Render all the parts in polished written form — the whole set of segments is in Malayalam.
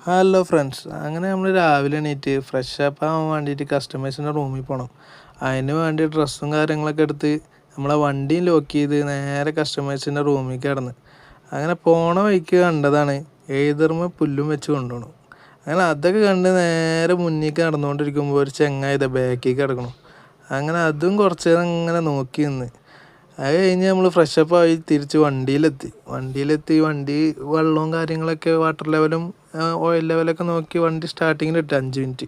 ഹലോ ഫ്രണ്ട്സ്, അങ്ങനെ നമ്മൾ രാവിലെ എണീറ്റ് ഫ്രഷ് അപ്പ് ആവാൻ വേണ്ടിയിട്ട് കസ്റ്റമേഴ്സിൻ്റെ റൂമിൽ പോകണം. അതിന് വേണ്ടി ഡ്രസ്സും കാര്യങ്ങളൊക്കെ എടുത്ത് നമ്മളെ വണ്ടിയും ലോക്ക് ചെയ്ത് നേരെ കസ്റ്റമേഴ്സിൻ്റെ റൂമിൽ കിടന്ന് അങ്ങനെ പോണ വഴിക്ക് കണ്ടതാണ് എഴുതർമ പുല്ലും വെച്ച് കൊണ്ടുപോകണം. അങ്ങനെ അതൊക്കെ കണ്ട് നേരെ മുന്നിലേക്ക് നടന്നുകൊണ്ടിരിക്കുമ്പോൾ ഒരു ചെങ്ങായി ബാക്കിലേക്ക് കിടക്കണം. അങ്ങനെ അതും കുറച്ച് നേരം ഇങ്ങനെ നോക്കി നിന്ന് അത് കഴിഞ്ഞ് നമ്മൾ ഫ്രഷപ്പ് ആയി തിരിച്ച് വണ്ടിയിലെത്തി വണ്ടി വെള്ളവും കാര്യങ്ങളൊക്കെ വാട്ടർ ലെവലും ഓയിൽ ലെവലൊക്കെ നോക്കി വണ്ടി സ്റ്റാർട്ടിങ്ങിലിട്ട് 5 മിനിറ്റ്.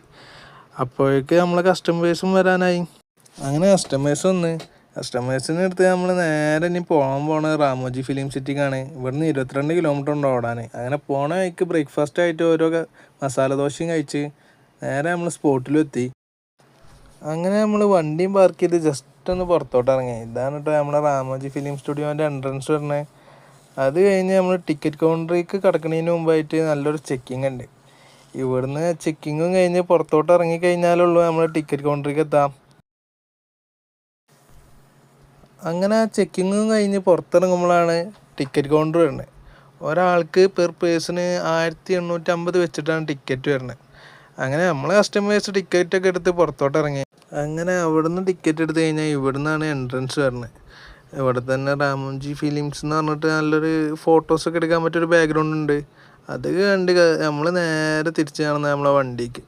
അപ്പോഴേക്ക് നമ്മളെ കസ്റ്റമേഴ്സും വരാനായി. അങ്ങനെ കസ്റ്റമേഴ്സിൻ്റെ അടുത്ത് നമ്മൾ നേരെ ഇനി പോണത് റാമോജി ഫിലിം സിറ്റിക്കാണ്. ഇവിടുന്ന് 22 കിലോമീറ്റർ ഉണ്ട് ഓടാൻ. അങ്ങനെ പോണ വഴിക്ക് ബ്രേക്ക്ഫാസ്റ്റ് ആയിട്ട് ഓരോ മസാല ദോശയും കഴിച്ച് നേരെ നമ്മൾ സ്പോട്ടിലും എത്തി. അങ്ങനെ നമ്മൾ വണ്ടിയും പാർക്ക് ചെയ്ത് ജസ്റ്റ് ഒന്ന് പുറത്തോട്ട് ഇറങ്ങി. ഇതാണ് കേട്ടോ നമ്മളെ റാമോജി ഫിലിം സ്റ്റുഡിയോൻ്റെ എൻട്രൻസ് പറഞ്ഞത്. അത് കഴിഞ്ഞ് നമ്മൾ ടിക്കറ്റ് കൗണ്ടറിലേക്ക് കിടക്കുന്നതിന് മുമ്പായിട്ട് നല്ലൊരു ചെക്കിങ് ഉണ്ട്. ഇവിടുന്ന് ചെക്കിങ്ങും കഴിഞ്ഞ് പുറത്തോട്ട് ഇറങ്ങി കഴിഞ്ഞാലുള്ളൂ നമ്മൾ ടിക്കറ്റ് കൗണ്ടറിലേക്ക് എത്താം. അങ്ങനെ ആ ചെക്കിങ്ങും കഴിഞ്ഞ് പുറത്തിറങ്ങുമ്പോഴാണ് ടിക്കറ്റ് കൗണ്ടർ വരുന്നത്. ഒരാൾക്ക് പെർ പേഴ്സണ് 1850 വെച്ചിട്ടാണ് ടിക്കറ്റ് വരുന്നത്. അങ്ങനെ നമ്മളെ കസ്റ്റമേഴ്സ് ടിക്കറ്റൊക്കെ എടുത്ത് പുറത്തോട്ട് ഇറങ്ങി. അങ്ങനെ അവിടെ നിന്ന് ടിക്കറ്റ് എടുത്ത് കഴിഞ്ഞാൽ ഇവിടെ നിന്നാണ് എൻട്രൻസ് വരുന്നത്. ഇവിടെ തന്നെ റാമോജി ഫിലിംസ് എന്ന് പറഞ്ഞിട്ട് നല്ലൊരു ഫോട്ടോസൊക്കെ എടുക്കാൻ പറ്റിയൊരു ബാക്ക്ഗ്രൗണ്ട് ഉണ്ട്. അത് കണ്ട് നമ്മൾ നേരെ തിരിച്ച് കാണുന്നത് നമ്മളെ വണ്ടിക്ക്.